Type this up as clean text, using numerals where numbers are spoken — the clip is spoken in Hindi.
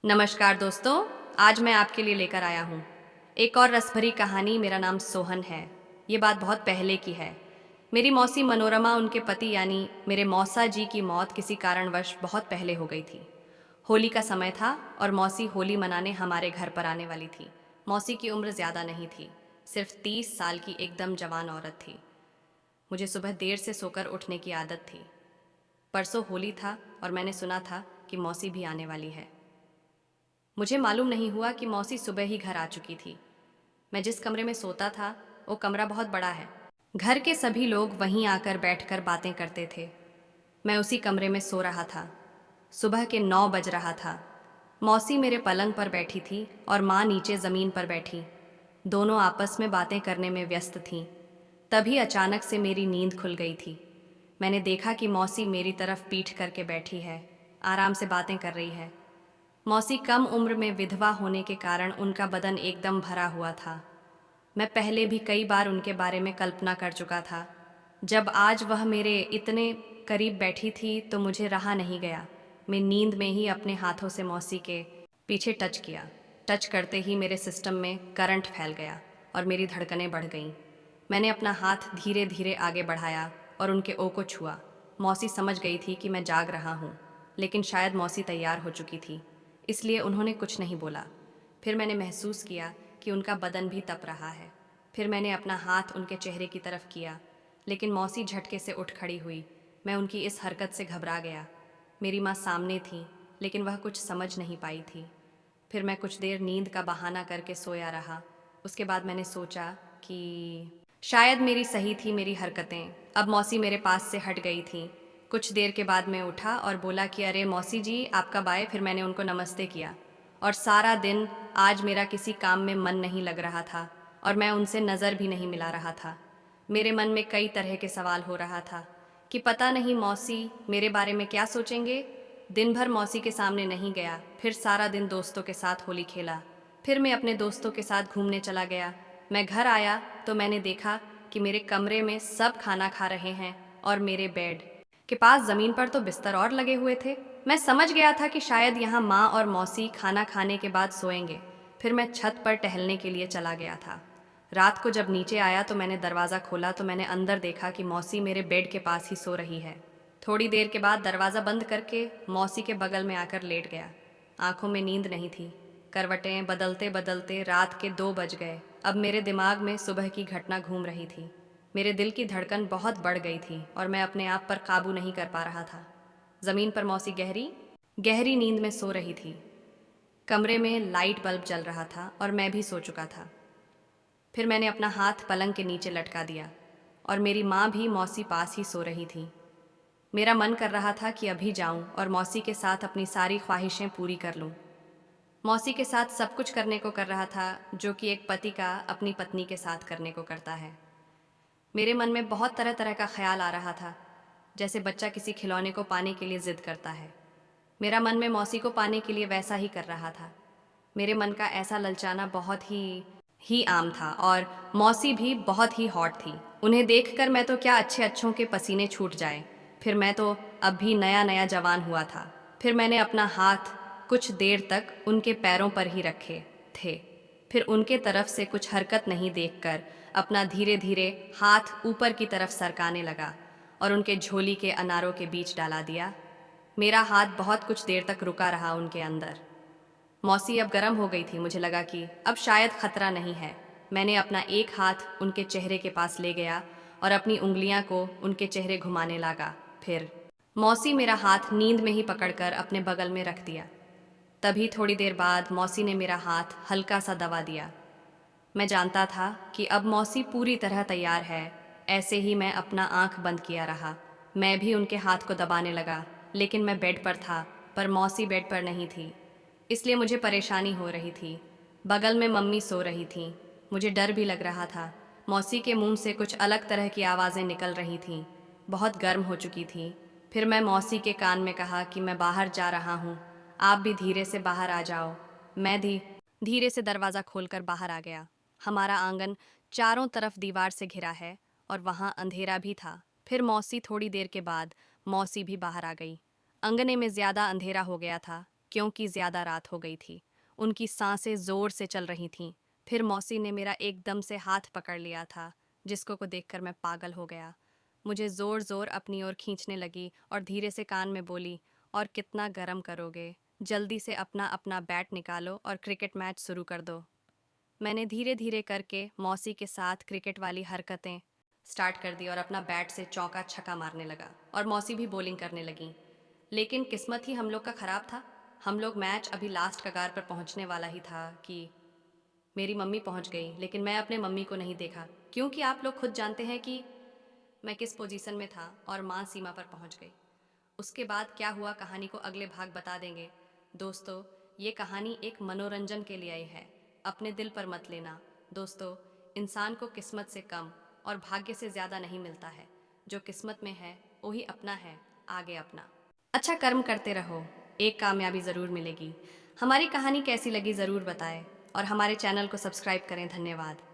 नमस्कार दोस्तों। आज मैं आपके लिए लेकर आया हूँ एक और रसभरी कहानी। मेरा नाम सोहन है। ये बात बहुत पहले की है। मेरी मौसी मनोरमा, उनके पति यानी मेरे मौसा जी की मौत किसी कारणवश बहुत पहले हो गई थी। होली का समय था और मौसी होली मनाने हमारे घर पर आने वाली थी। मौसी की उम्र ज़्यादा नहीं थी, सिर्फ 30 साल की एकदम जवान औरत थी। मुझे सुबह देर से सोकर उठने की आदत थी। परसों होली था और मैंने सुना था कि मौसी भी आने वाली है। मुझे मालूम नहीं हुआ कि मौसी सुबह ही घर आ चुकी थी। मैं जिस कमरे में सोता था वो कमरा बहुत बड़ा है। घर के सभी लोग वहीं आकर बैठकर बातें करते थे। मैं उसी कमरे में सो रहा था। सुबह के 9 बज रहा था। मौसी मेरे पलंग पर बैठी थी और माँ नीचे ज़मीन पर बैठी। दोनों आपस में बातें करने में व्यस्त थीं। तभी अचानक से मेरी नींद खुल गई थी। मैंने देखा कि मौसी मेरी तरफ पीठ करके बैठी है, आराम से बातें कर रही है। मौसी कम उम्र में विधवा होने के कारण उनका बदन एकदम भरा हुआ था। मैं पहले भी कई बार उनके बारे में कल्पना कर चुका था। जब आज वह मेरे इतने करीब बैठी थी तो मुझे रहा नहीं गया। मैं नींद में ही अपने हाथों से मौसी के पीछे टच किया। टच करते ही मेरे सिस्टम में करंट फैल गया और मेरी धड़कनें बढ़ गईं। मैंने अपना हाथ धीरे धीरे आगे बढ़ाया और उनके ओ को छुआ। मौसी समझ गई थी कि मैं जाग रहा हूँ, लेकिन शायद मौसी तैयार हो चुकी थी, इसलिए उन्होंने कुछ नहीं बोला। फिर मैंने महसूस किया कि उनका बदन भी तप रहा है। फिर मैंने अपना हाथ उनके चेहरे की तरफ किया, लेकिन मौसी झटके से उठ खड़ी हुई। मैं उनकी इस हरकत से घबरा गया। मेरी माँ सामने थी, लेकिन वह कुछ समझ नहीं पाई थी। फिर मैं कुछ देर नींद का बहाना करके सोया रहा। उसके बाद मैंने सोचा कि शायद मेरी सही थी मेरी हरकतें। अब मौसी मेरे पास से हट गई थी। कुछ देर के बाद मैं उठा और बोला कि अरे मौसी जी, आप कब आए। फिर मैंने उनको नमस्ते किया। और सारा दिन आज मेरा किसी काम में मन नहीं लग रहा था और मैं उनसे नज़र भी नहीं मिला रहा था। मेरे मन में कई तरह के सवाल हो रहा था कि पता नहीं मौसी मेरे बारे में क्या सोचेंगे। दिन भर मौसी के सामने नहीं गया। फिर सारा दिन दोस्तों के साथ होली खेला। फिर मैं अपने दोस्तों के साथ घूमने चला गया। मैं घर आया तो मैंने देखा कि मेरे कमरे में सब खाना खा रहे हैं और मेरे बेड के पास ज़मीन पर तो बिस्तर और लगे हुए थे। मैं समझ गया था कि शायद यहाँ माँ और मौसी खाना खाने के बाद सोएंगे। फिर मैं छत पर टहलने के लिए चला गया था। रात को जब नीचे आया तो मैंने दरवाज़ा खोला तो मैंने अंदर देखा कि मौसी मेरे बेड के पास ही सो रही है। थोड़ी देर के बाद दरवाज़ा बंद करके मौसी के बगल में आकर लेट गया। आंखों में नींद नहीं थी। करवटें बदलते बदलते रात के 2 बज गए। अब मेरे दिमाग में सुबह की घटना घूम रही थी। मेरे दिल की धड़कन बहुत बढ़ गई थी और मैं अपने आप पर काबू नहीं कर पा रहा था। ज़मीन पर मौसी गहरी गहरी नींद में सो रही थी। कमरे में लाइट बल्ब जल रहा था और मैं भी सो चुका था। फिर मैंने अपना हाथ पलंग के नीचे लटका दिया और मेरी माँ भी मौसी पास ही सो रही थी। मेरा मन कर रहा था कि अभी जाऊं और मौसी के साथ अपनी सारी ख्वाहिशें पूरी कर लूं। मौसी के साथ सब कुछ करने को कर रहा था जो कि एक पति का अपनी पत्नी के साथ करने को करता है। मेरे मन में बहुत तरह तरह का ख्याल आ रहा था, जैसे बच्चा किसी खिलौने को पाने के लिए जिद करता है। मेरा मन में मौसी को पाने के लिए वैसा ही कर रहा था। मेरे मन का ऐसा ललचाना बहुत ही आम था और मौसी भी बहुत ही हॉट थी। उन्हें देखकर मैं तो क्या अच्छे अच्छों के पसीने छूट जाए। फिर मैं तो अब भी नया नया जवान हुआ था। फिर मैंने अपना हाथ कुछ देर तक उनके पैरों पर ही रखे थे। फिर उनके तरफ से कुछ हरकत नहीं देखकर अपना धीरे धीरे हाथ ऊपर की तरफ सरकाने लगा और उनके झोली के अनारों के बीच डाला दिया। मेरा हाथ बहुत कुछ देर तक रुका रहा उनके अंदर। मौसी अब गर्म हो गई थी। मुझे लगा कि अब शायद खतरा नहीं है। मैंने अपना एक हाथ उनके चेहरे के पास ले गया और अपनी उंगलियां को उनके चेहरे घुमाने लगा। फिर मौसी मेरा हाथ नींद में ही पकड़कर अपने बगल में रख दिया। तभी थोड़ी देर बाद मौसी ने मेरा हाथ हल्का सा दबा दिया। मैं जानता था कि अब मौसी पूरी तरह तैयार है। ऐसे ही मैं अपना आंख बंद किया रहा। मैं भी उनके हाथ को दबाने लगा, लेकिन मैं बेड पर था, पर मौसी बेड पर नहीं थी, इसलिए मुझे परेशानी हो रही थी। बगल में मम्मी सो रही थीं। मुझे डर भी लग रहा था। मौसी के मुंह से कुछ अलग तरह की आवाज़ें निकल रही थीं। बहुत गर्म हो चुकी थी। फिर मैं मौसी के कान में कहा कि मैं बाहर जा रहा हूँ, आप भी धीरे से बाहर आ जाओ। मैं धीरे से दरवाज़ा खोलकर बाहर आ गया। हमारा आंगन चारों तरफ दीवार से घिरा है और वहाँ अंधेरा भी था। फिर मौसी थोड़ी देर के बाद मौसी भी बाहर आ गई। अंगने में ज़्यादा अंधेरा हो गया था। क्योंकि ज़्यादा रात हो गई थी। उनकी सांसें ज़ोर से चल रही थीं। फिर मौसी ने मेरा एकदम से हाथ पकड़ लिया था, जिसको को देखकर मैं पागल हो गया। मुझे ज़ोर ज़ोर अपनी ओर खींचने लगी और धीरे से कान में बोली, और कितना गरम करोगे? जल्दी से अपना अपना बैट निकालो और क्रिकेट मैच शुरू कर दो। मैंने धीरे धीरे करके मौसी के साथ क्रिकेट वाली हरकतें स्टार्ट कर दी और अपना बैट से चौका छक्का मारने लगा और मौसी भी बॉलिंग करने लगी। लेकिन किस्मत ही हम लोग का ख़राब था। हम लोग मैच अभी लास्ट कगार पर पहुंचने वाला ही था कि मेरी मम्मी पहुंच गई, लेकिन मैं अपने मम्मी को नहीं देखा, क्योंकि आप लोग खुद जानते हैं कि मैं किस पोजीशन में था और माँ सीमा पर पहुंच गई। उसके बाद क्या हुआ कहानी को अगले भाग बता देंगे। दोस्तों, ये कहानी एक मनोरंजन के लिए आई है, अपने दिल पर मत लेना। दोस्तों, इंसान को किस्मत से कम और भाग्य से ज़्यादा नहीं मिलता है। जो किस्मत में है वही अपना है, आगे अपना। अच्छा कर्म करते रहो, एक कामयाबी ज़रूर मिलेगी। हमारी कहानी कैसी लगी ज़रूर बताएं और हमारे चैनल को सब्सक्राइब करें। धन्यवाद।